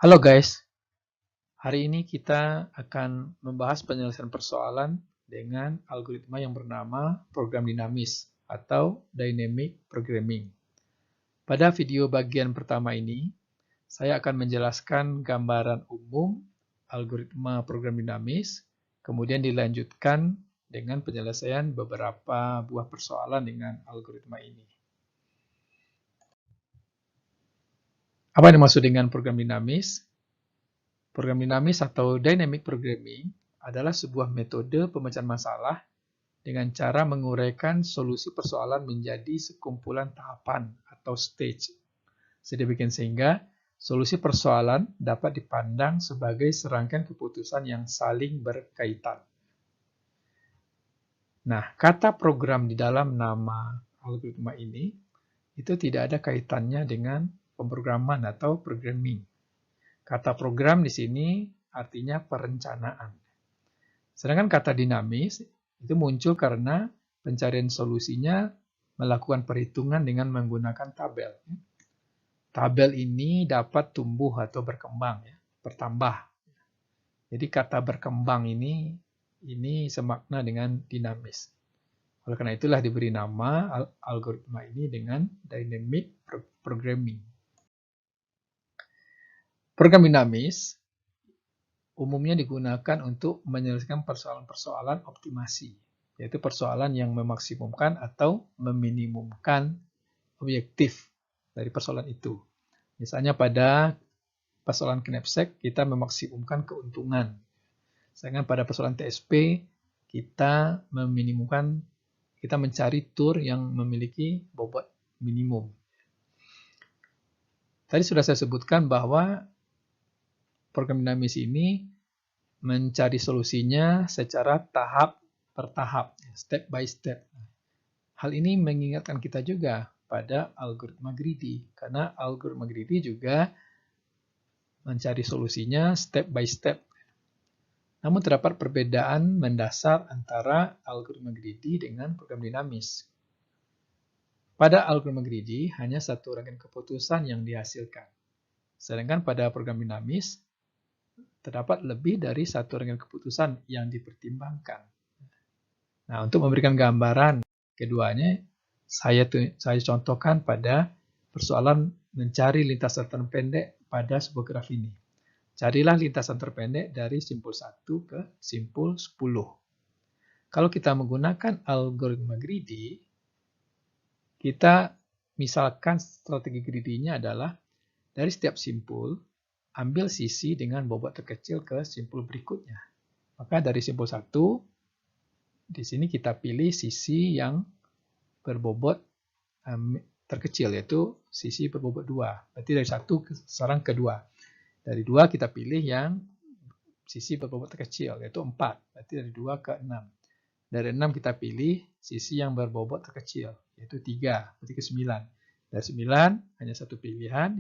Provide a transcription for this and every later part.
Halo guys, hari ini kita akan membahas penyelesaian persoalan dengan algoritma yang bernama program dinamis atau dynamic programming. Pada video bagian pertama ini, saya akan menjelaskan gambaran umum algoritma program dinamis, kemudian dilanjutkan dengan penyelesaian beberapa buah persoalan dengan algoritma ini. Apa yang dimaksud dengan program dinamis? Program dinamis atau dynamic programming adalah sebuah metode pemecahan masalah dengan cara menguraikan solusi persoalan menjadi sekumpulan tahapan atau stage. Sedemikian sehingga solusi persoalan dapat dipandang sebagai serangkaian keputusan yang saling berkaitan. Nah, kata program di dalam nama algoritma ini itu tidak ada kaitannya dengan pemrograman atau programming. Kata program di sini artinya perencanaan. Sedangkan kata dinamis itu muncul karena pencarian solusinya melakukan perhitungan dengan menggunakan tabel. Tabel ini dapat tumbuh atau berkembang, bertambah. Jadi kata berkembang ini semakna dengan dinamis. Oleh karena itulah diberi nama algoritma ini dengan dynamic programming. Program dinamis umumnya digunakan untuk menyelesaikan persoalan-persoalan optimasi, yaitu persoalan yang memaksimumkan atau meminimumkan objektif dari persoalan itu. Misalnya pada persoalan knapsack kita memaksimumkan keuntungan. Sedangkan pada persoalan TSP kita mencari tour yang memiliki bobot minimum. Tadi sudah saya sebutkan bahwa program dinamis ini mencari solusinya secara tahap per tahap, step by step. Hal ini mengingatkan kita juga pada algoritma greedy, karena algoritma greedy juga mencari solusinya step by step. Namun terdapat perbedaan mendasar antara algoritma greedy dengan program dinamis. Pada algoritma greedy hanya satu rangkaian keputusan yang dihasilkan. Sedangkan pada program dinamis terdapat lebih dari satu rangkaian keputusan yang dipertimbangkan. Nah, untuk memberikan gambaran keduanya, saya contohkan pada persoalan mencari lintasan terpendek pada sebuah graf ini. Carilah lintasan terpendek dari simpul 1 ke simpul 10. Kalau kita menggunakan algoritma greedy, kita misalkan strategi greedy-nya adalah dari setiap simpul, ambil sisi dengan bobot terkecil ke simpul berikutnya. Maka dari simpul 1, di sini kita pilih sisi yang berbobot terkecil, yaitu sisi berbobot 2. Berarti dari 1 sekarang ke 2. Dari 2 kita pilih yang sisi berbobot terkecil, yaitu 4. Berarti dari 2 ke 6. Dari 6 kita pilih sisi yang berbobot terkecil, yaitu 3. Berarti ke 9. Dari 9 hanya satu pilihan,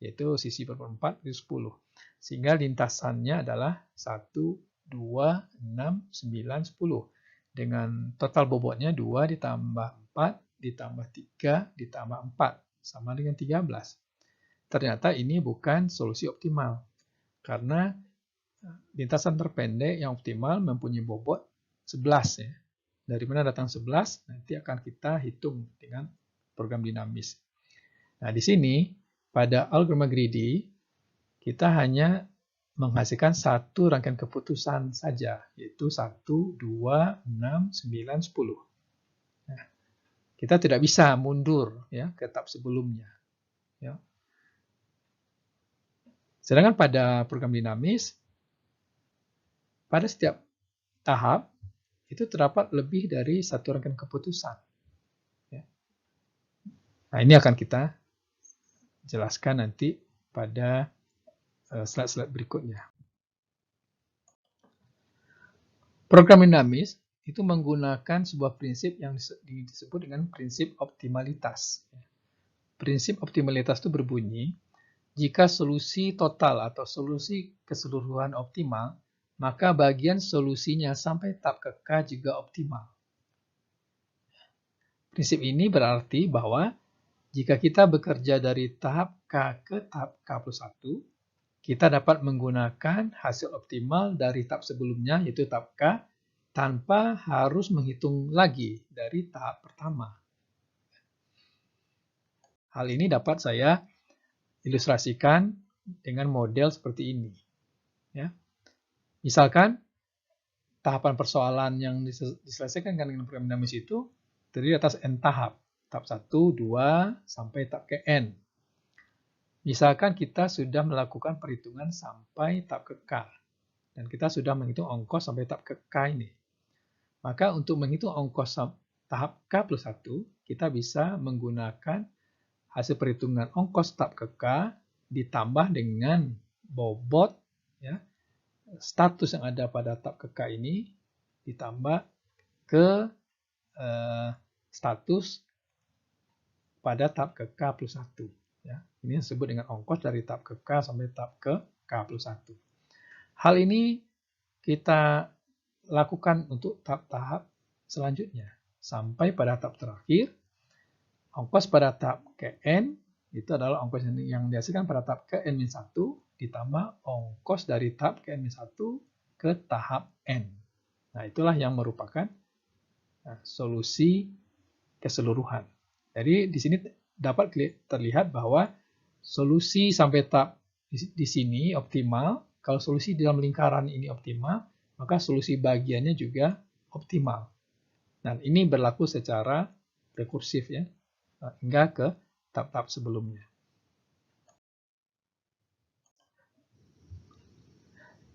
yaitu sisi berbobot 4, itu 10. Sehingga lintasannya adalah 1, 2, 6, 9, 10. Dengan total bobotnya 2 ditambah 4, ditambah 3, ditambah 4. Sama dengan 13. Ternyata ini bukan solusi optimal. Karena lintasan terpendek yang optimal mempunyai bobot 11. Dari mana datang 11? Nanti akan kita hitung dengan program dinamis. Nah, di sini pada algoritma greedy, kita hanya menghasilkan satu rangkaian keputusan saja, yaitu 1, 2, 6, 9, 10. Nah, kita tidak bisa mundur ke tahap sebelumnya. Sedangkan pada program dinamis, pada setiap tahap itu terdapat lebih dari satu rangkaian keputusan. Nah, ini akan kita jelaskan nanti pada slide-slide berikutnya. Program dinamis itu menggunakan sebuah prinsip yang disebut dengan prinsip optimalitas. Prinsip optimalitas itu berbunyi, jika solusi total atau solusi keseluruhan optimal, maka bagian solusinya sampai tahap ke K juga optimal. Prinsip ini berarti bahwa jika kita bekerja dari tahap K ke tahap K+1, kita dapat menggunakan hasil optimal dari tahap sebelumnya, yaitu tahap K, tanpa harus menghitung lagi dari tahap pertama. Hal ini dapat saya ilustrasikan dengan model seperti ini. Ya. Misalkan, tahapan persoalan yang diselesaikan dengan program dinamis itu terdiri atas N tahap. Tahap 1, 2, sampai tahap ke N. Misalkan kita sudah melakukan perhitungan sampai tahap ke K. Dan kita sudah menghitung ongkos sampai tahap ke K ini. Maka untuk menghitung ongkos tahap K plus 1, kita bisa menggunakan hasil perhitungan ongkos tahap ke K ditambah dengan bobot ya, status yang ada pada tahap ke K ini ditambah ke status pada tahap ke K plus 1. Ya. Ini disebut dengan ongkos dari tahap ke K sampai tahap ke K plus 1. Hal ini kita lakukan untuk tahap-tahap selanjutnya. Sampai pada tahap terakhir, ongkos pada tahap ke N itu adalah ongkos yang dihasilkan pada tahap ke N-1 ditambah ongkos dari tahap ke N-1 ke tahap N. Nah, itulah yang merupakan solusi keseluruhan. Jadi di sini dapat terlihat bahwa solusi sampai tahap di sini optimal. Kalau solusi dalam lingkaran ini optimal, maka solusi bagiannya juga optimal. Dan ini berlaku secara rekursif ya, hingga ke tahap-tahap sebelumnya.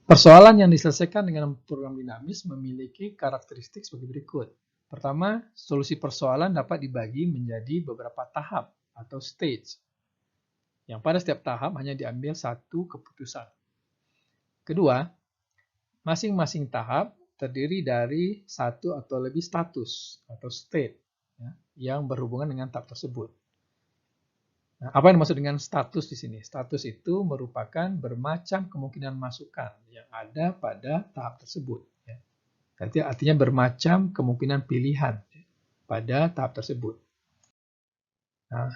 Persoalan yang diselesaikan dengan program dinamis memiliki karakteristik sebagai berikut. Pertama, solusi persoalan dapat dibagi menjadi beberapa tahap atau stage, yang pada setiap tahap hanya diambil satu keputusan. Kedua, masing-masing tahap terdiri dari satu atau lebih status atau state ya, yang berhubungan dengan tahap tersebut. Nah, apa yang dimaksud dengan status di sini? Status itu merupakan bermacam kemungkinan masukan yang ada pada tahap tersebut. Ya. Artinya bermacam kemungkinan pilihan pada tahap tersebut. Nah,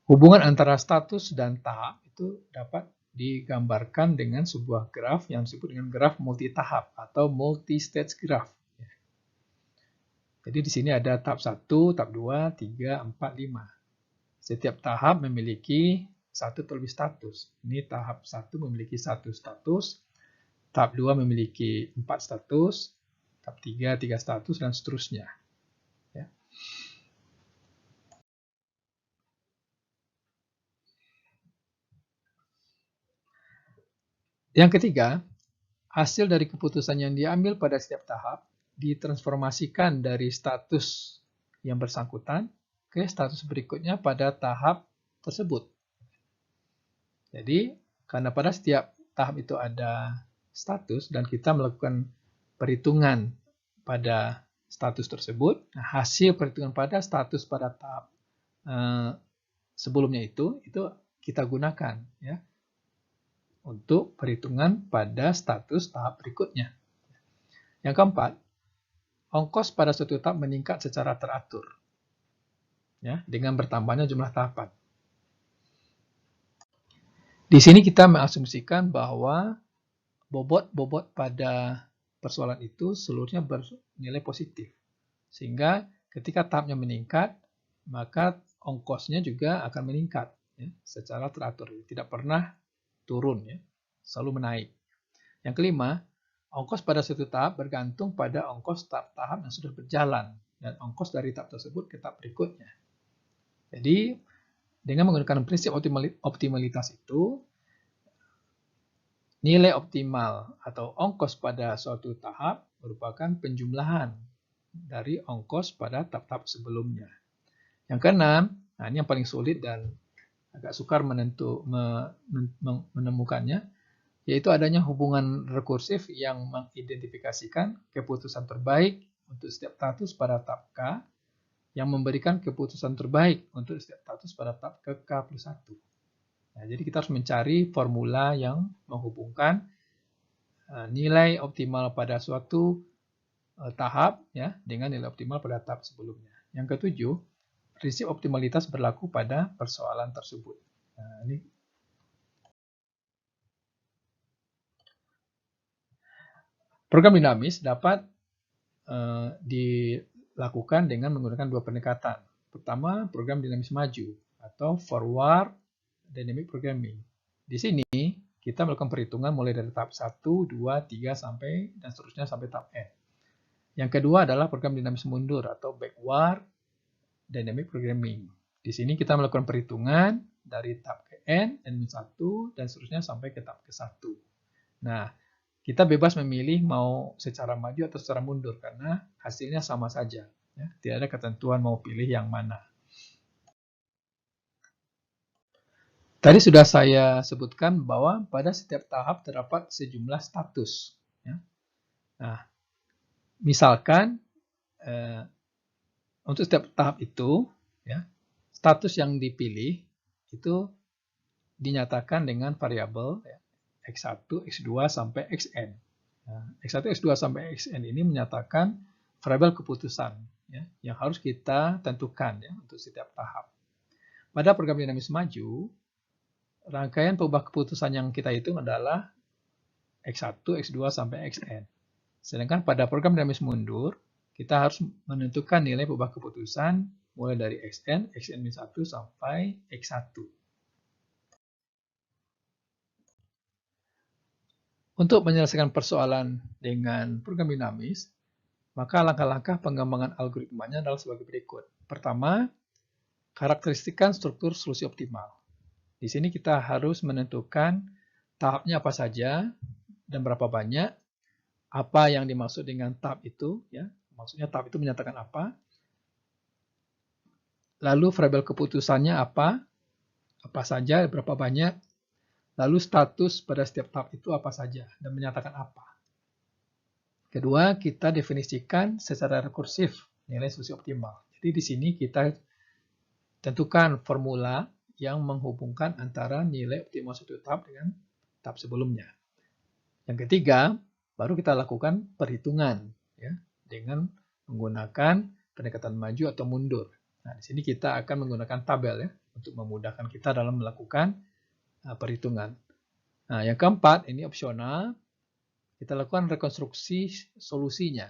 hubungan antara status dan tahap itu dapat digambarkan dengan sebuah graf yang disebut dengan graf multi-tahap atau multi-stage graph. Jadi di sini ada tahap 1, tahap 2, 3, 4, 5. Setiap tahap memiliki satu atau lebih status. Ini tahap 1 memiliki satu status, tahap 2 memiliki 4 status, tahap 3, 3 status, dan seterusnya. Ya. Yang ketiga, hasil dari keputusan yang diambil pada setiap tahap ditransformasikan dari status yang bersangkutan ke status berikutnya pada tahap tersebut. Jadi, karena pada setiap tahap itu ada status dan kita melakukan perhitungan pada status tersebut, nah hasil perhitungan pada status pada tahap sebelumnya itu kita gunakan ya untuk perhitungan pada status tahap berikutnya. Yang keempat, ongkos pada suatu tahap meningkat secara teratur ya, dengan bertambahnya jumlah tahapan. Di sini kita mengasumsikan bahwa bobot-bobot pada persoalan itu seluruhnya bernilai positif. Sehingga ketika tahapnya meningkat, maka ongkosnya juga akan meningkat ya, secara teratur. Tidak pernah turun, ya, selalu menaik. Yang kelima, ongkos pada suatu tahap bergantung pada ongkos tahap-tahap yang sudah berjalan dan ongkos dari tahap tersebut ke tahap berikutnya. Jadi, dengan menggunakan prinsip optimalitas itu, nilai optimal atau ongkos pada suatu tahap merupakan penjumlahan dari ongkos pada tahap-tahap sebelumnya. Yang keenam, nah ini yang paling sulit dan agak sukar menemukannya, yaitu adanya hubungan rekursif yang mengidentifikasikan keputusan terbaik untuk setiap status pada tahap K yang memberikan keputusan terbaik untuk setiap status pada tahap ke K plus 1. Nah, jadi kita harus mencari formula yang menghubungkan nilai optimal pada suatu tahap ya dengan nilai optimal pada tahap sebelumnya. Yang ketujuh, prinsip optimalitas berlaku pada persoalan tersebut. Nah, ini Program dinamis dapat dilakukan dengan menggunakan dua pendekatan. Pertama, program dinamis maju atau forward dynamic programming. Di sini kita melakukan perhitungan mulai dari tahap 1, 2, 3 sampai dan seterusnya sampai tahap N. Yang kedua adalah program dinamis mundur atau backward dynamic programming. Di sini kita melakukan perhitungan dari tahap ke N, N-1 dan seterusnya sampai ke tahap ke-1. Nah, kita bebas memilih mau secara maju atau secara mundur karena hasilnya sama saja. Ya. Tidak ada ketentuan mau pilih yang mana. Tadi sudah saya sebutkan bahwa pada setiap tahap terdapat sejumlah status. Ya. Nah, misalkan untuk setiap tahap itu, ya, status yang dipilih itu dinyatakan dengan variabel ya, X1, X2 sampai Xn. Nah, X1, X2 sampai Xn ini menyatakan variabel keputusan ya, yang harus kita tentukan ya, untuk setiap tahap. Pada program dinamis maju, rangkaian perubahan keputusan yang kita hitung adalah X1, X2 sampai Xn. Sedangkan pada program dinamis mundur, kita harus menentukan nilai perubahan keputusan mulai dari Xn, Xn-1 sampai X1. Untuk menyelesaikan persoalan dengan program dinamis, maka langkah-langkah pengembangan algoritmanya adalah sebagai berikut. Pertama, karakteristikan struktur solusi optimal. Di sini kita harus menentukan tahapnya apa saja dan berapa banyak, apa yang dimaksud dengan tahap itu, ya. Maksudnya tahap itu menyatakan apa, lalu variabel keputusannya apa saja, berapa banyak, lalu status pada setiap tahap itu apa saja, dan menyatakan apa. Kedua, kita definisikan secara rekursif nilai solusi optimal. Jadi di sini kita tentukan formula yang menghubungkan antara nilai optimal suatu tahap dengan tahap sebelumnya. Yang ketiga, baru kita lakukan perhitungan ya, dengan menggunakan pendekatan maju atau mundur. Nah, di sini kita akan menggunakan tabel ya, untuk memudahkan kita dalam melakukan perhitungan. Nah, yang keempat, ini opsional, kita lakukan rekonstruksi solusinya.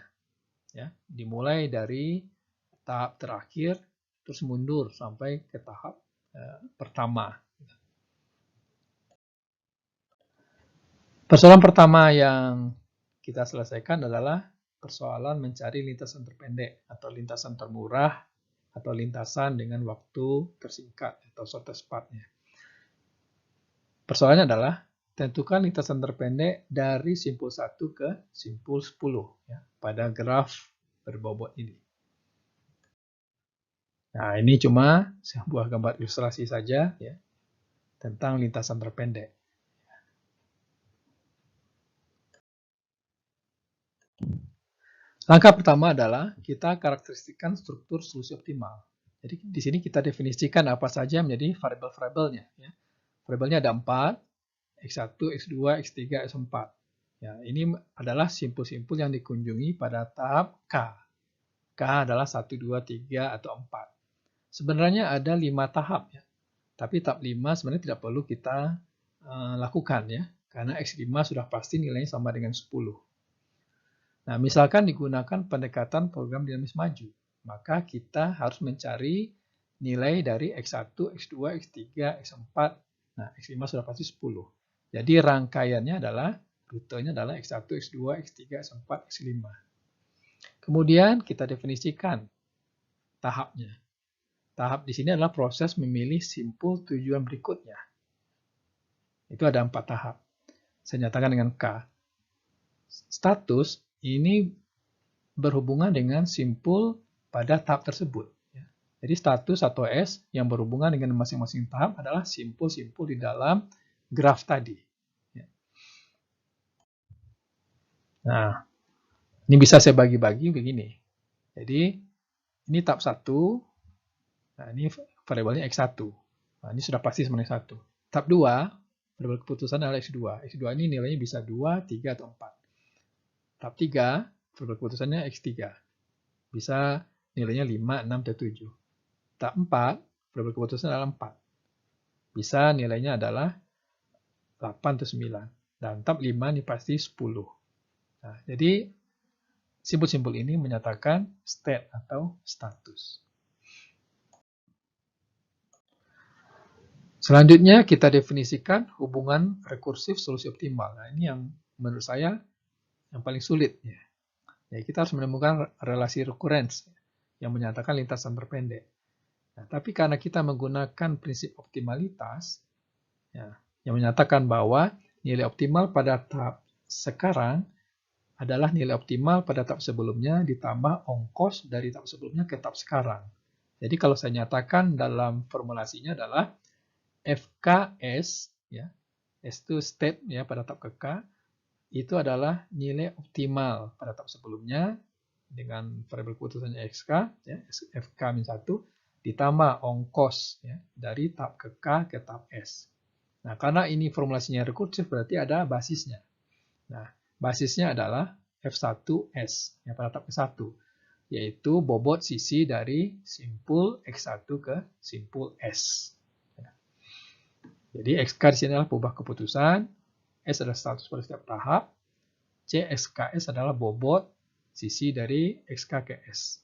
Ya, dimulai dari tahap terakhir, terus mundur sampai ke tahap pertama. Persoalan pertama yang kita selesaikan adalah persoalan mencari lintasan terpendek atau lintasan termurah atau lintasan dengan waktu tersingkat atau shortest path-nya. Persoalannya adalah tentukan lintasan terpendek dari simpul 1 ke simpul 10 ya, pada graf berbobot ini. Nah, ini cuma sebuah gambar ilustrasi saja ya, tentang lintasan terpendek. Langkah pertama adalah kita karakteristikan struktur solusi optimal. Jadi di sini kita definisikan apa saja menjadi variabel-variabelnya. Ya. Variabelnya ada 4, X1, X2, X3, X4. Ya, ini adalah simpul-simpul yang dikunjungi pada tahap K. K adalah 1, 2, 3, atau 4. Sebenarnya ada 5 tahap. Ya. Tapi tahap 5 sebenarnya tidak perlu kita lakukan. Ya, karena X5 sudah pasti nilainya sama dengan 10. Nah, misalkan digunakan pendekatan program dinamis maju, maka kita harus mencari nilai dari X1, X2, X3, X4. Nah, X5 sudah pasti 10. Jadi rangkaiannya adalah, rutenya adalah X1, X2, X3, X4, X5. Kemudian kita definisikan tahapnya. Tahap di sini adalah proses memilih simpul tujuan berikutnya. Itu ada 4 tahap. Saya nyatakan dengan K. Status ini berhubungan dengan simpul pada tahap tersebut. Jadi status atau S yang berhubungan dengan masing-masing tahap adalah simpul-simpul di dalam graf tadi. Nah, ini bisa saya bagi-bagi begini. Jadi, ini tahap 1. Nah, ini variabelnya X1. Nah, ini sudah pasti sebenarnya 1. Tahap 2, variabel keputusan adalah X2. X2 ini nilainya bisa 2, 3, atau 4. Tahap 3, variabel keputusannya X3. Bisa nilainya 5, 6, atau 7. Tahap 4, variabel keputusan adalah 4. Bisa nilainya adalah 8 atau 9. Dan tahap 5 ini pasti 10. Nah, jadi simbol-simbol ini menyatakan state atau status. Selanjutnya kita definisikan hubungan rekursif solusi optimal. Nah, ini yang menurut saya yang paling sulit. Ya, kita harus menemukan relasi recurrence yang menyatakan lintasan terpendek. Nah, tapi karena kita menggunakan prinsip optimalitas, ya, yang menyatakan bahwa nilai optimal pada tahap sekarang adalah nilai optimal pada tahap sebelumnya ditambah ongkos dari tahap sebelumnya ke tahap sekarang. Jadi kalau saya nyatakan dalam formulasinya adalah FKS, ya, S itu state ya pada tahap ke K, itu adalah nilai optimal pada tahap sebelumnya dengan variabel keputusannya XK, ya, FK-1, ditambah ongkos ya, dari tahap ke K ke tahap S. Nah, karena ini formulasinya rekursif berarti ada basisnya. Nah, basisnya adalah F1S yang pada tahap ke-1, yaitu bobot sisi dari simpul X1 ke simpul S. Jadi XK di sini adalah perubahan keputusan, S adalah status pada setiap tahap, CSKS adalah bobot sisi dari XK ke S.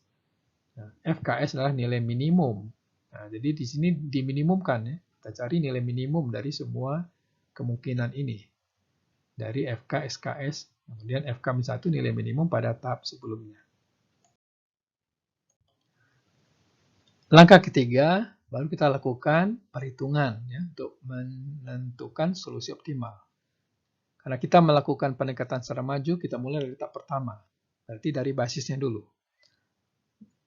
Nah, FKS adalah nilai minimum. Nah, jadi di sini diminimumkan ya. Kita cari nilai minimum dari semua kemungkinan ini. Dari FK, SKS, kemudian FK-1 nilai minimum pada tahap sebelumnya. Langkah ketiga, baru kita lakukan perhitungan ya, untuk menentukan solusi optimal. Karena kita melakukan pendekatan secara maju, kita mulai dari tahap pertama. Berarti dari basisnya dulu.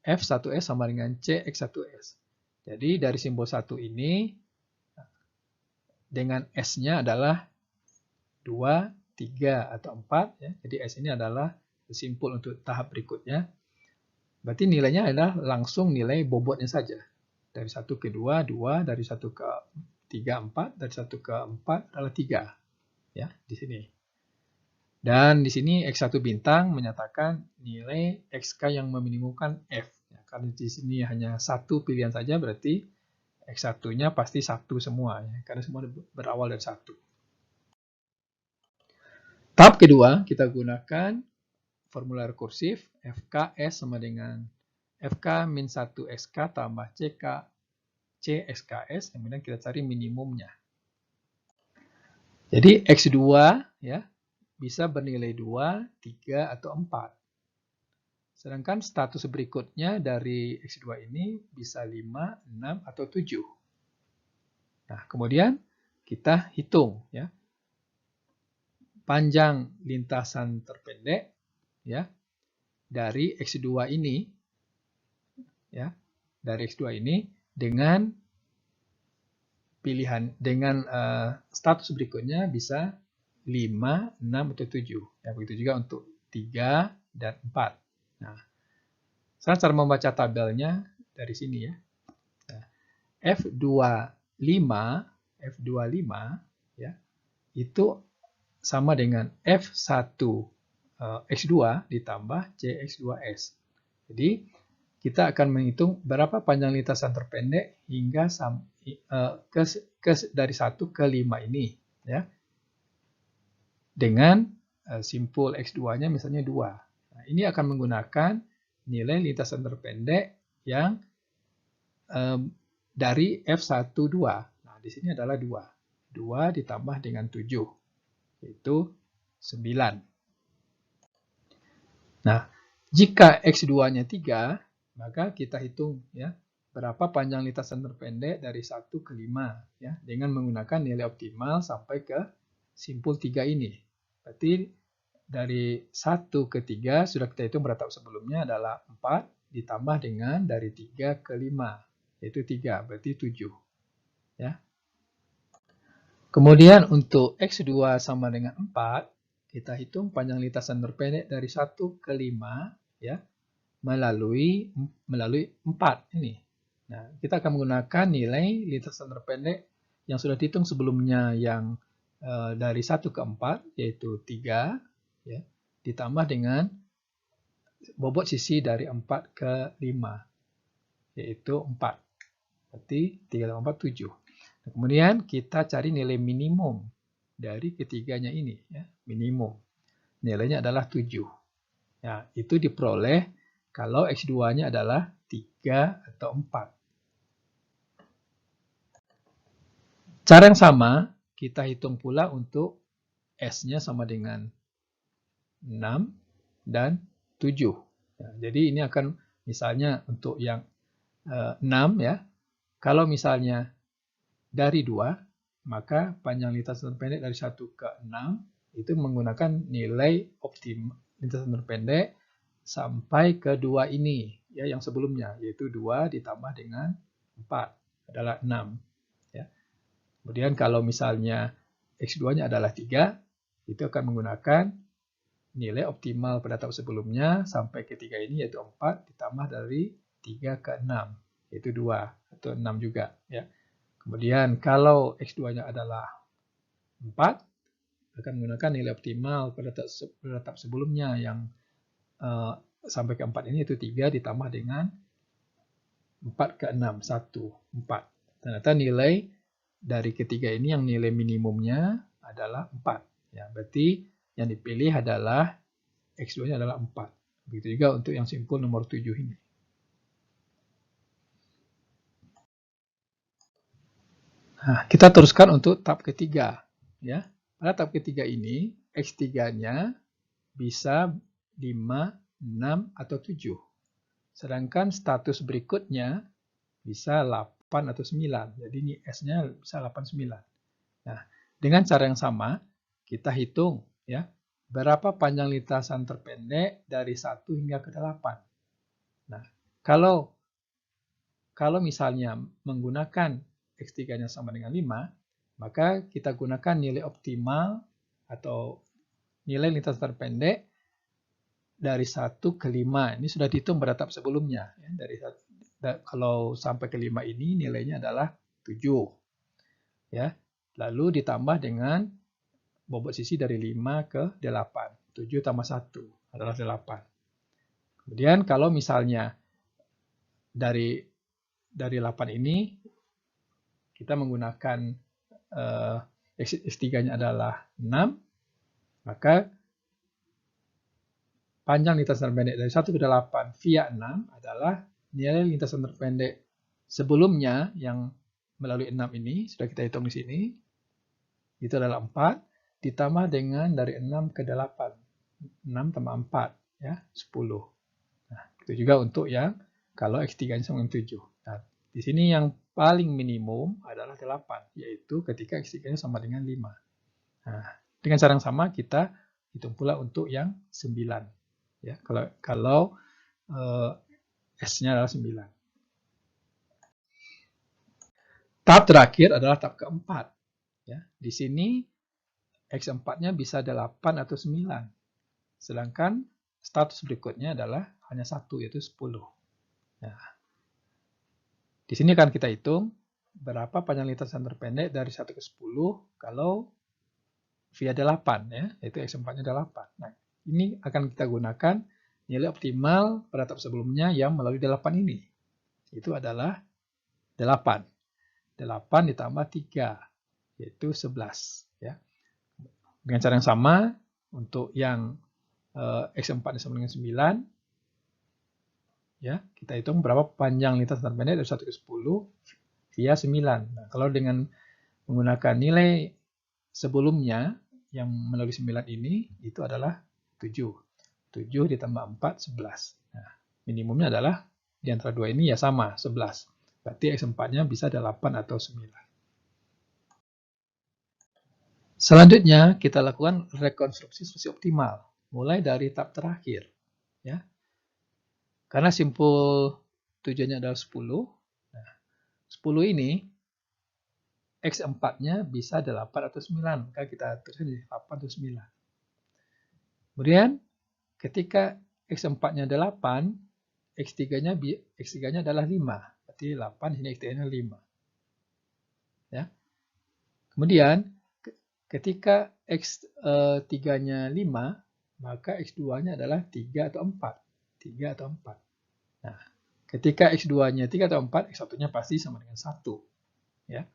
F1S sama dengan CX1S. Jadi dari simbol 1 ini, dengan S-nya adalah 2, 3, atau 4. Ya. Jadi S ini adalah simpul untuk tahap berikutnya. Berarti nilainya adalah langsung nilai bobotnya saja. Dari 1 ke 2, 2. Dari 1 ke 3, 4. Dari 1 ke 4 adalah 3. Ya, di sini. Dan di sini X1 bintang menyatakan nilai XK yang meminimumkan F. Ya, karena di sini hanya satu pilihan saja, berarti X1-nya pasti 1 semua. Ya, karena semua berawal dari 1. Tahap kedua, kita gunakan formula rekursif FKS sama dengan FK-1SK tambah CSKS, kemudian kita cari minimumnya. Jadi X2 ya bisa bernilai 2, 3, atau 4. Sedangkan status berikutnya dari X2 ini bisa 5, 6, atau 7. Nah, kemudian kita hitung ya. Panjang lintasan terpendek ya dari X2 ini ya, dari X2 ini dengan pilihan dengan status berikutnya bisa 5, 6, atau 7. Ya, begitu juga untuk 3 dan 4. Nah, sekarang cara membaca tabelnya dari sini ya. Nah, F25 ya, itu sama dengan F1 X2 ditambah CX2S. Jadi, kita akan menghitung berapa panjang lintasan terpendek hingga dari 1 ke 5 ini. Ya. Dengan simpul X2-nya misalnya 2. Nah, ini akan menggunakan nilai lintasan terpendek yang dari F12. Nah, di sini adalah 2. 2 ditambah dengan 7. Yaitu 9. Nah, jika X2-nya 3, maka kita hitung ya berapa panjang lintasan terpendek dari 1 ke 5 ya dengan menggunakan nilai optimal sampai ke simpul 3 ini. Berarti dari 1 ke 3 sudah kita hitung pada tahap sebelumnya adalah 4 ditambah dengan dari 3 ke 5 yaitu 3 berarti 7 ya. Kemudian untuk X2 sama dengan 4 kita hitung panjang lintasan terpendek dari 1 ke 5 ya melalui 4 ini. Nah, kita akan menggunakan nilai lintasan terpendek yang sudah dihitung sebelumnya yang dari 1 ke 4 yaitu 3 ya, ditambah dengan bobot sisi dari 4 ke 5 yaitu 4. Berarti 3 tambah 4 7. Nah, kemudian kita cari nilai minimum dari ketiganya ini ya, minimum. nilainya adalah 7. Ya, itu diperoleh kalau X2-nya adalah 3 atau 4. Cara yang sama, kita hitung pula untuk S-nya sama dengan 6 dan 7. Ya, jadi ini akan misalnya untuk yang 6 ya, kalau misalnya dari 2, maka panjang lintasan terpendek dari 1 ke 6 itu menggunakan nilai optimal lintasan terpendek sampai ke 2 ini, ya, yang sebelumnya, yaitu 2 ditambah dengan 4 adalah 6. Ya. Kemudian kalau misalnya X2-nya adalah 3, itu akan menggunakan nilai optimal pada tahap sebelumnya sampai ke 3 ini, yaitu 4 ditambah dari 3 ke 6, yaitu 2 atau 6 juga. Ya. Kemudian kalau X2-nya adalah 4, akan menggunakan nilai optimal pada tahap sebelumnya yang sampai ke 4 ini, yaitu 3 ditambah dengan 4 ke 6, 1, 4. Ternyata nilai dari ketiga ini yang nilai minimumnya adalah 4. Ya, berarti yang dipilih adalah X2-nya adalah 4. Begitu juga untuk yang simpul nomor 7 ini. Nah, kita teruskan untuk tahap ketiga. Ya. Pada tahap ketiga ini, X3-nya bisa 5, 6, atau 7. Sedangkan status berikutnya bisa 8 atau 9. Jadi ini S-nya bisa 8, 9. Nah, dengan cara yang sama, kita hitung ya berapa panjang lintasan terpendek dari 1 hingga ke 8. Nah, kalau misalnya menggunakan X3-nya sama dengan 5, maka kita gunakan nilai optimal atau nilai lintasan terpendek dari 1 ke 5. Ini sudah dihitung pada tahap sebelumnya. Ya, kalau sampai ke 5 ini nilainya adalah 7. Ya, lalu ditambah dengan bobot sisi dari 5 ke 8. 7 tambah 1 adalah 8. Kemudian kalau misalnya dari 8 ini kita menggunakan X3-nya adalah 6, maka panjang lintasan terpendek dari 1 ke 8 via 6 adalah nilai lintasan terpendek sebelumnya yang melalui 6 ini, sudah kita hitung di sini, itu adalah 4, ditambah dengan dari 6 ke 8. 6 tambah 4, ya, 10. Nah, itu juga untuk yang kalau X3-nya sama dengan 7. Nah, di sini yang paling minimum adalah 8, yaitu ketika X3-nya sama dengan 5. Nah, dengan cara yang sama kita hitung pula untuk yang 9. Ya, kalau S-nya adalah 9. Tahap terakhir adalah tahap keempat. Ya, di sini X4-nya bisa 8 atau 9. Sedangkan status berikutnya adalah hanya 1, yaitu 10. Nah, di sini akan kita hitung berapa panjang lintasan terpendek dari 1 ke 10 kalau via 8, ya, yaitu X4-nya 8. Nah, ini akan kita gunakan nilai optimal pada tahap sebelumnya yang melalui 8 ini. Itu adalah 8. 8 ditambah 3, yaitu 11. Ya. Dengan cara yang sama, untuk yang X4 sama dengan 9, ya, kita hitung berapa panjang lintasan terpendek dari 1 ke 10 via 9. Nah, kalau dengan menggunakan nilai sebelumnya yang melalui 9 ini, itu adalah 7. 7 ditambah 4, 11. Nah, minimumnya adalah di antara dua ini ya sama, 11. Berarti X4-nya bisa 8 atau 9. Selanjutnya, kita lakukan rekonstruksi solusi optimal. Mulai dari tahap terakhir. Ya. Karena simpul tujuannya adalah 10. Nah, 10 ini, X4-nya bisa 8 atau 9. Maka kita tuliskan di 8 atau 9. Kemudian, ketika X4-nya 8, X3-nya adalah 5. Berarti 8, di sini X3-nya 5. Ya. Kemudian, ketika X3-nya 5, maka X2-nya adalah 3 atau 4. 3 atau 4. Nah, ketika X2-nya 3 atau 4, X1-nya pasti sama dengan 1. Ya.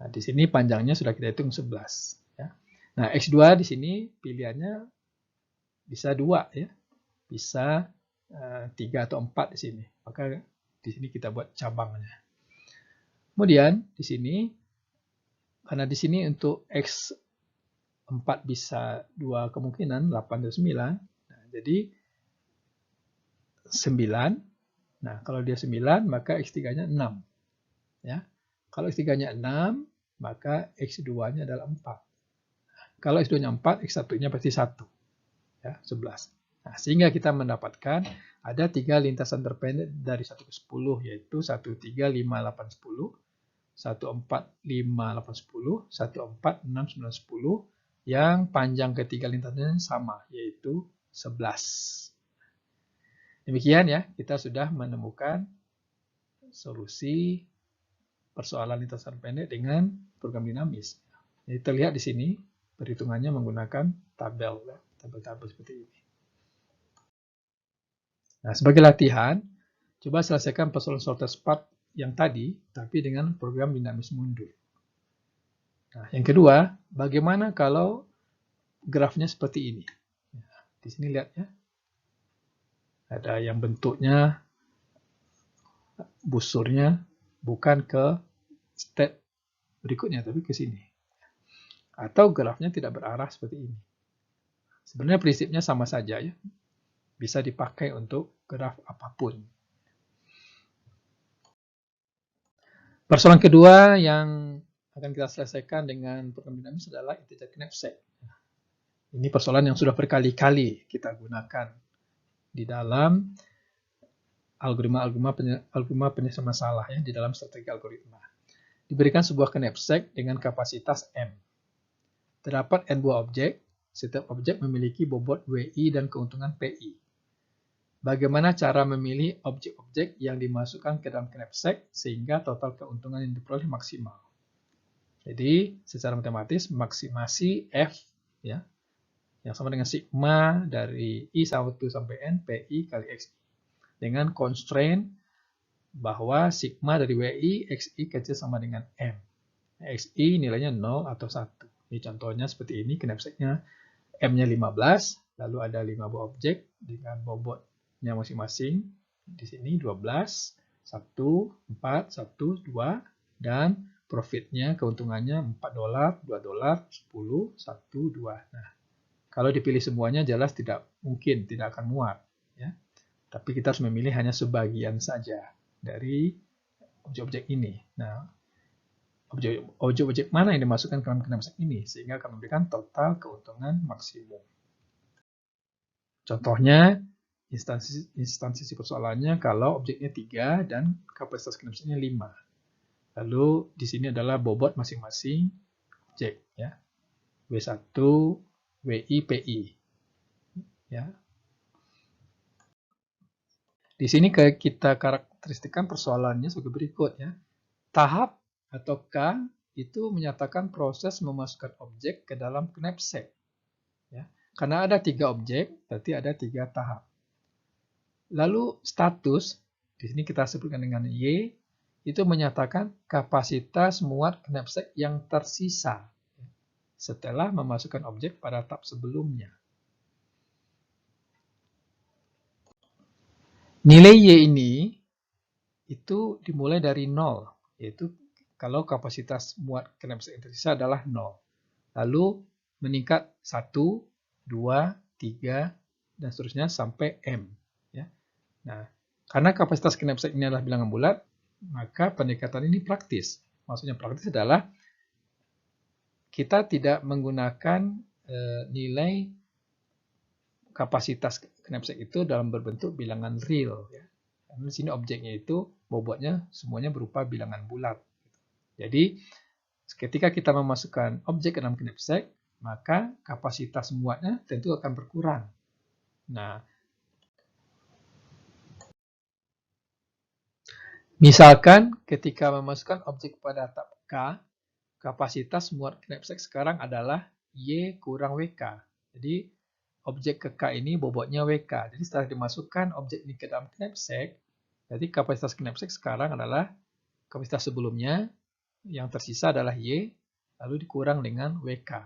Nah, di sini panjangnya sudah kita hitung 11. Ya. Nah, X2 di sini pilihannya bisa 2 ya, bisa 3 atau 4 di sini. Maka di sini kita buat cabangnya. Kemudian di sini, karena di sini untuk X 4 bisa 2 kemungkinan, 8 dan 9. Nah, jadi 9. Nah, kalau dia 9, maka X3-nya 6. Ya. Kalau X3-nya 6, maka X2-nya adalah 4. Kalau X2-nya 4, X1-nya pasti 1. Ya, 11. Nah, sehingga kita mendapatkan ada 3 lintasan terpendek dari 1 ke 10, yaitu 1, 3, 5, 8, 10, 1, 4, 5, 8, 10, 1, 4, 6, 9, 10, yang panjang ketiga lintasannya sama, yaitu 11. Demikian ya, kita sudah menemukan solusi persoalan lintasan pendek dengan program dinamis. Jadi terlihat di sini perhitungannya menggunakan tabel-tabel seperti ini. Nah, sebagai latihan, coba selesaikan persoalan sorted part yang tadi, tapi dengan program dinamis mundur. Nah, yang kedua, bagaimana kalau grafnya seperti ini? Di sini lihat ya, ada yang bentuknya busurnya bukan ke step berikutnya, tapi ke sini. Atau grafnya tidak berarah seperti ini. Sebenarnya prinsipnya sama saja ya. Bisa dipakai untuk graf apapun. Persoalan kedua yang akan kita selesaikan dengan program dinamis adalah integer knapsack. Ini persoalan yang sudah berkali-kali kita gunakan di dalam algoritma penyelesaian masalah ya, di dalam strategi algoritma. Diberikan sebuah knapsack dengan kapasitas M. Terdapat N buah objek, setiap objek memiliki bobot WI dan keuntungan PI. Bagaimana cara memilih objek-objek yang dimasukkan ke dalam knapsack sehingga total keuntungan yang diperoleh maksimal? Jadi, secara matematis, maksimasi F ya, yang sama dengan sigma dari I1 sampai N PI kali XI. Dengan constraint bahwa sigma dari WI XI kecil sama dengan M. XI nilainya 0 atau 1. Ini contohnya seperti ini, knapsacknya M-nya 15, lalu ada 5 buah objek dengan bobotnya masing-masing. Di sini 12, 1, 4, 1, 2, dan profitnya, keuntungannya $4, $2, 10, 1, 2. Nah, kalau dipilih semuanya jelas tidak mungkin, tidak akan muat. Ya. Tapi kita harus memilih hanya sebagian saja dari objek-objek ini. Nah, objek-objek mana yang dimasukkan ke dalam knapsack ini sehingga akan memberikan total keuntungan maksimum. Contohnya, instansi persoalannya kalau objeknya 3 dan kapasitas knapsacknya 5. Lalu di sini adalah bobot masing-masing objek ya. W1, WI, PI. Ya. Di sini kita karakteristikkan persoalannya sebagai berikut ya. Tahap atau K itu menyatakan proses memasukkan objek ke dalam knapsack. Ya. Karena ada 3 objek, berarti ada 3 tahap. Lalu status, di sini kita sebutkan dengan Y, itu menyatakan kapasitas muat knapsack yang tersisa setelah memasukkan objek pada tahap sebelumnya. Nilai Y ini itu dimulai dari 0, yaitu kalau kapasitas muat knapsack yang tersisa adalah 0. Lalu meningkat 1, 2, 3, dan seterusnya sampai M. Ya. Nah, karena kapasitas knapsack ini adalah bilangan bulat, maka pendekatan ini praktis. Maksudnya praktis adalah kita tidak menggunakan nilai kapasitas knapsack itu dalam berbentuk bilangan real. Ya. Karena di sini objeknya itu bobotnya semuanya berupa bilangan bulat. Jadi, ketika kita memasukkan objek ke dalam knapsack, maka kapasitas muatnya tentu akan berkurang. Nah, misalkan ketika memasukkan objek pada tahap K, kapasitas muat knapsack sekarang adalah Y kurang WK. Jadi, objek ke K ini bobotnya WK. Jadi, setelah dimasukkan objek ini ke dalam knapsack, jadi kapasitas knapsack sekarang adalah kapasitas sebelumnya, yang tersisa adalah Y, lalu dikurang dengan WK.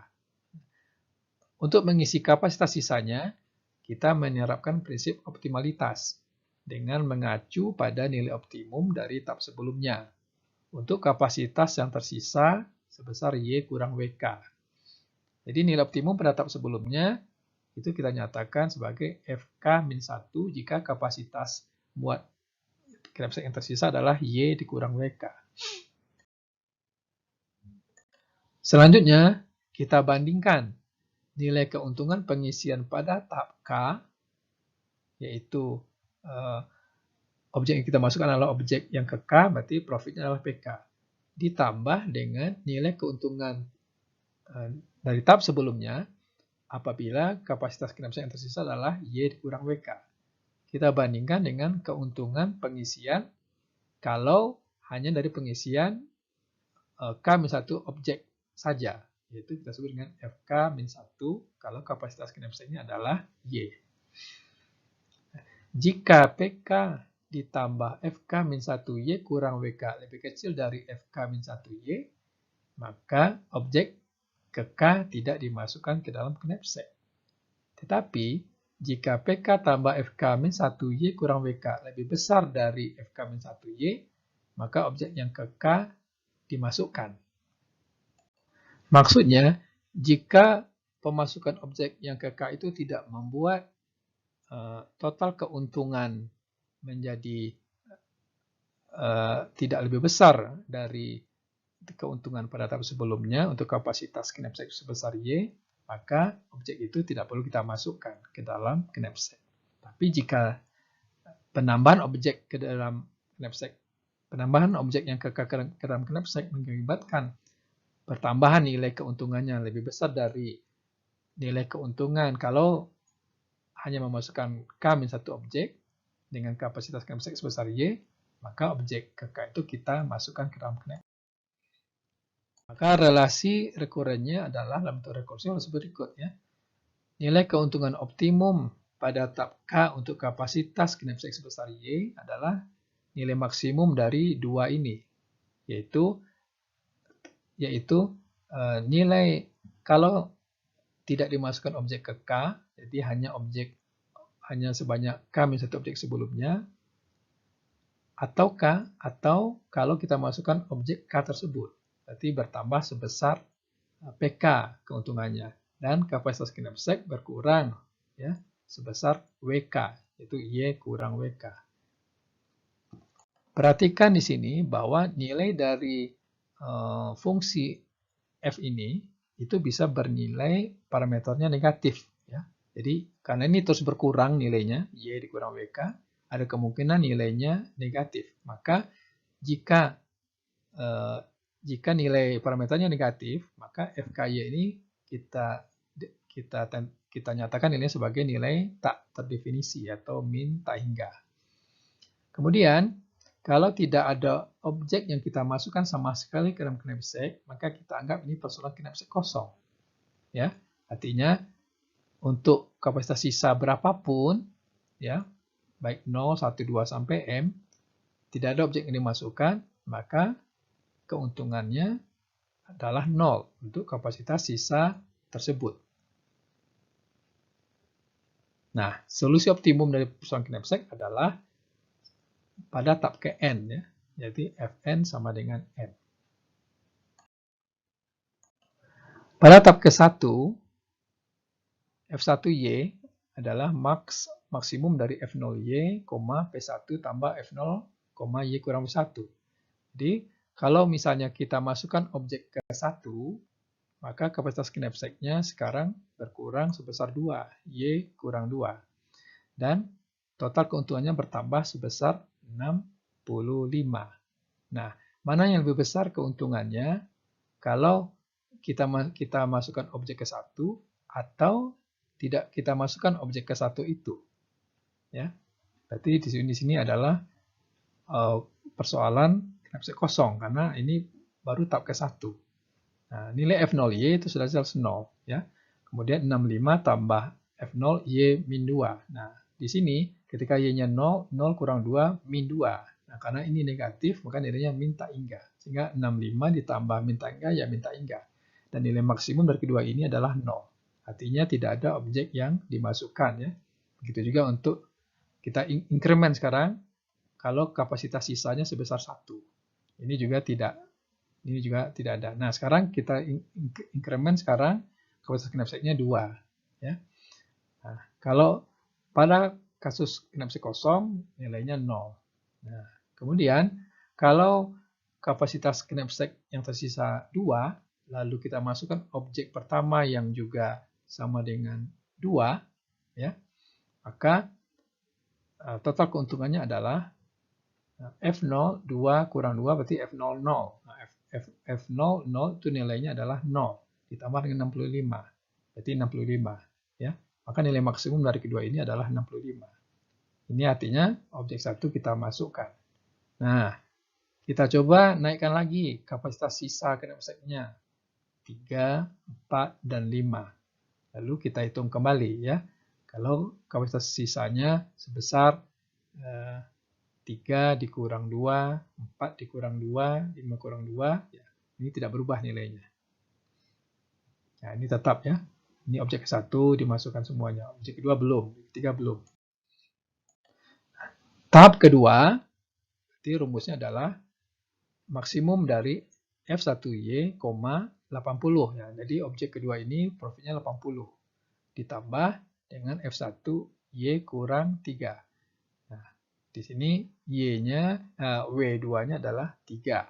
Untuk mengisi kapasitas sisanya, kita menerapkan prinsip optimalitas dengan mengacu pada nilai optimum dari tahap sebelumnya untuk kapasitas yang tersisa sebesar Y kurang WK. Jadi nilai optimum pada tahap sebelumnya itu kita nyatakan sebagai FK-1 jika kapasitas muat knapsack yang tersisa adalah Y dikurang WK. Selanjutnya, kita bandingkan nilai keuntungan pengisian pada tahap K, yaitu objek yang kita masukkan adalah objek yang ke K, berarti profitnya adalah PK. Ditambah dengan nilai keuntungan dari tahap sebelumnya, apabila kapasitas knapsack yang tersisa adalah Y dikurang WK. Kita bandingkan dengan keuntungan pengisian kalau hanya dari pengisian K-1 objek saja, yaitu kita sebut dengan FK-1 kalau kapasitas knapsacknya adalah Y. Jika PK ditambah FK-1Y kurang WK lebih kecil dari FK-1Y, maka objek ke K tidak dimasukkan ke dalam knapsack. Tetapi, jika PK tambah FK-1Y kurang WK lebih besar dari FK-1Y, maka objek yang ke K dimasukkan. Maksudnya, jika pemasukan objek yang ke K itu tidak membuat total keuntungan menjadi tidak lebih besar dari keuntungan pada tahap sebelumnya untuk kapasitas knapsack sebesar Y, maka objek itu tidak perlu kita masukkan ke dalam knapsack. Tapi jika penambahan objek ke dalam knapsack, penambahan objek yang ke dalam knapsack mengakibatkan pertambahan nilai keuntungannya lebih besar dari nilai keuntungan kalau hanya memasukkan K-1 objek dengan kapasitas knapsack sebesar Y, maka objek ke K itu kita masukkan ke dalam knapsack. Maka relasi rekurennya adalah dalam bentuk rekursi seperti berikut ya. Nilai keuntungan optimum pada tahap K untuk kapasitas knapsack sebesar Y adalah nilai maksimum dari dua ini, yaitu nilai kalau tidak dimasukkan objek ke K, jadi hanya sebanyak K-1 objek sebelumnya, atau kalau kita masukkan objek K tersebut, berarti bertambah sebesar PK keuntungannya, dan kapasitas knapsack berkurang ya sebesar WK, yaitu Y kurang WK. Perhatikan di sini bahwa nilai dari fungsi f ini itu bisa bernilai parameternya negatif ya. Jadi karena ini terus berkurang nilainya Y dikurang WK, ada kemungkinan nilainya negatif. Maka jika nilai parameternya negatif, maka FKY ini kita nyatakan nilainya sebagai nilai tak terdefinisi atau min tak hingga. Kemudian kalau tidak ada objek yang kita masukkan sama sekali ke dalam knapsack, maka kita anggap ini persoalan knapsack kosong. Ya, artinya untuk kapasitas sisa berapapun, ya, baik 0, 1, 2 sampai M, tidak ada objek yang dimasukkan, maka keuntungannya adalah 0 untuk kapasitas sisa tersebut. Nah, solusi optimum dari persoalan knapsack adalah pada tahap ke N, ya. Jadi Fn sama dengan N. Pada tahap ke-1, F1Y adalah maksimum dari F0Y, P1 tambah F0, Y kurang P1. Jadi, kalau misalnya kita masukkan objek ke-1, maka kapasitas knapsacknya sekarang berkurang sebesar 2, Y kurang 2. Dan total keuntungannya bertambah sebesar 65. Nah, mana yang lebih besar keuntungannya kalau kita masukkan objek ke 1 atau tidak kita masukkan objek ke 1 itu? Ya. Berarti di sini adalah persoalan knapsack kosong karena ini baru tahap ke 1. Nah, nilai F0Y itu sudah jelas 0 ya. Kemudian 65 tambah F0 Y min 2. Nah, di sini ketika Y-nya 0, 0 kurang 2 min 2. Nah, karena ini negatif, maka nilainya min tak hingga. Sehingga 65 ditambah min tak hingga, ya min tak hingga. Dan nilai maksimum dari kedua ini adalah 0. Artinya tidak ada objek yang dimasukkan. Ya. Begitu juga untuk kita increment sekarang, kalau kapasitas sisanya sebesar 1. Ini juga tidak ada. Nah, sekarang kita increment sekarang kapasitas knapsacknya 2. Ya. Nah, kalau pada kasus knapsack kosong, nilainya 0. Nah, kemudian kalau kapasitas knapsack yang tersisa 2, lalu kita masukkan objek pertama yang juga sama dengan 2, ya, maka total keuntungannya adalah F0, 2 kurang 2 berarti F0, 0. Nah, F0, 0 itu nilainya adalah 0. Ditambah dengan 65. Berarti 65. Ya. Maka nilai maksimum dari kedua ini adalah 65. Ini artinya objek 1 kita masukkan. Nah, kita coba naikkan lagi kapasitas sisa knapsacknya. 3, 4, dan 5. Lalu kita hitung kembali ya. Kalau kapasitas sisanya sebesar 3 dikurang 2, 4 dikurang 2, 5 kurang 2, ya, ini tidak berubah nilainya. Nah, ini tetap ya. Ini objek ke-1 dimasukkan semuanya. Objek kedua belum, ketiga belum. Tahap kedua, berarti rumusnya adalah maksimum dari F1Y, 80. Ya. Jadi objek kedua ini profitnya 80. Ditambah dengan F1Y kurang 3. Nah, di sini Y-nya, W2-nya adalah 3.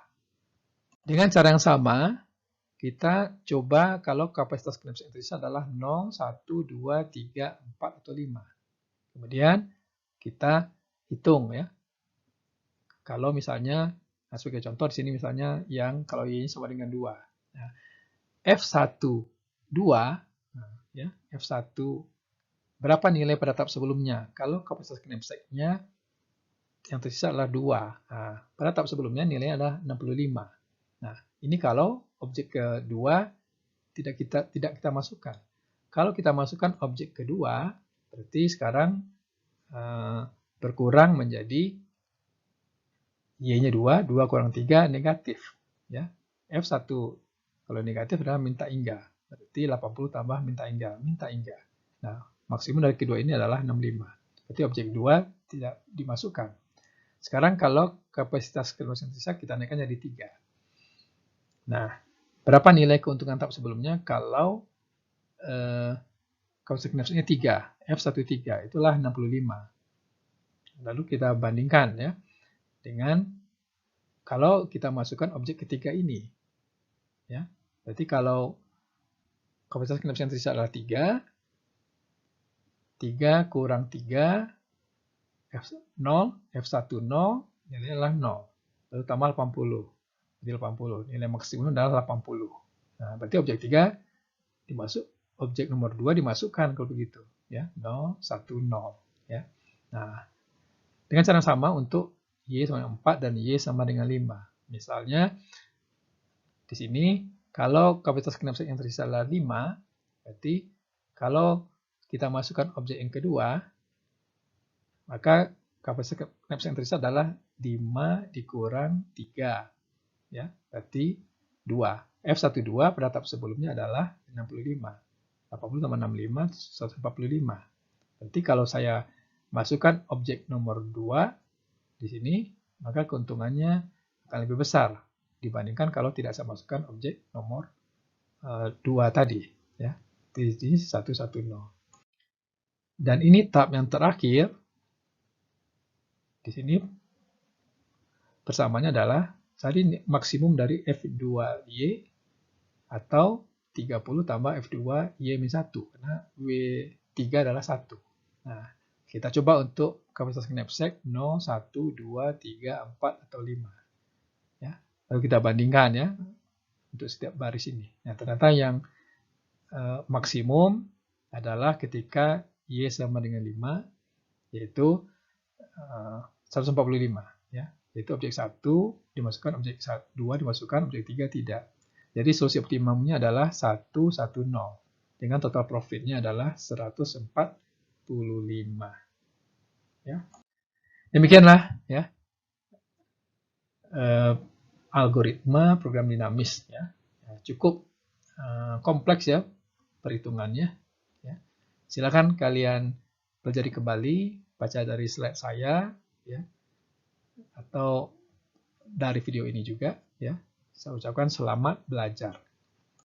Dengan cara yang sama, kita coba kalau kapasitas knapsack yang tersisa adalah 0, 1, 2, 3, 4, atau 5. Kemudian kita hitung ya. Kalau misalnya, sebagai contoh di sini misalnya yang kalau Y-nya sama dengan 2. Nah, F1, 2, ya, F1, berapa nilai pada tahap sebelumnya? Kalau kapasitas knapsack-nya yang tersisa adalah 2. Nah, pada tahap sebelumnya nilainya adalah 65. Nah, ini kalau objek kedua tidak kita masukkan. Kalau kita masukkan objek kedua, berarti sekarang berkurang menjadi Y-nya 2, 2 kurang 3 negatif. Ya. F1 kalau negatif adalah minta hingga. Berarti 80 tambah minta hingga. Nah, maksimum dari kedua ini adalah 65. Berarti objek 2 tidak dimasukkan. Sekarang kalau kapasitas knapsack yang tersisa kita naikkan jadi 3. Nah, berapa nilai keuntungan tahap sebelumnya kalau kapasitas knapsacknya 3, F13, itulah 65. Lalu kita bandingkan ya dengan kalau kita masukkan objek ketiga ini. Ya. Berarti kalau kapasitas knapsack yang tersisa adalah 3, 3 kurang 3, F0, F10, nilainya adalah 0. Lalu tambah 80. Jadi 80. Nilai maksimum adalah 80. Nah, berarti objek 3 dimasuk, objek nomor 2 dimasukkan kalau begitu. Ya, 0, 1, 0. Ya. Nah, dengan cara sama untuk Y sama dengan 4 dan Y sama dengan 5. Misalnya, di sini, kalau kapasitas knapsack yang tersisa adalah 5, berarti kalau kita masukkan objek yang kedua, maka kapasitas knapsack yang tersisa adalah 5 dikurang 3. Ya, berarti 2. F12 pada tahap sebelumnya adalah 65. 80 tambah 65, 145. Berarti kalau saya masukkan objek nomor 2 di sini, maka keuntungannya akan lebih besar dibandingkan kalau tidak saya masukkan objek nomor 2 tadi. Ya, di sini 110. Dan ini tahap yang terakhir. Di sini persamanya adalah tadi maksimum dari F2Y atau 30 tambah F2Y-1 karena W3 adalah 1. Nah, kita coba untuk kapasitas knapsack 0, 1, 2, 3, 4, atau 5. Ya. Lalu kita bandingkan ya untuk setiap baris ini. Nah, ternyata yang maksimum adalah ketika Y sama dengan 5, yaitu 145. Ya. Yaitu objek 1 dimasukkan, objek 2 dimasukkan, objek 3 tidak. Jadi solusi optimumnya adalah 110 dengan total profitnya adalah 145. Ya. Demikianlah ya algoritma program dinamis ya. Cukup kompleks ya perhitungannya ya. Silakan kalian pelajari kembali, baca dari slide saya, ya, atau dari video ini juga, ya. Saya ucapkan selamat belajar.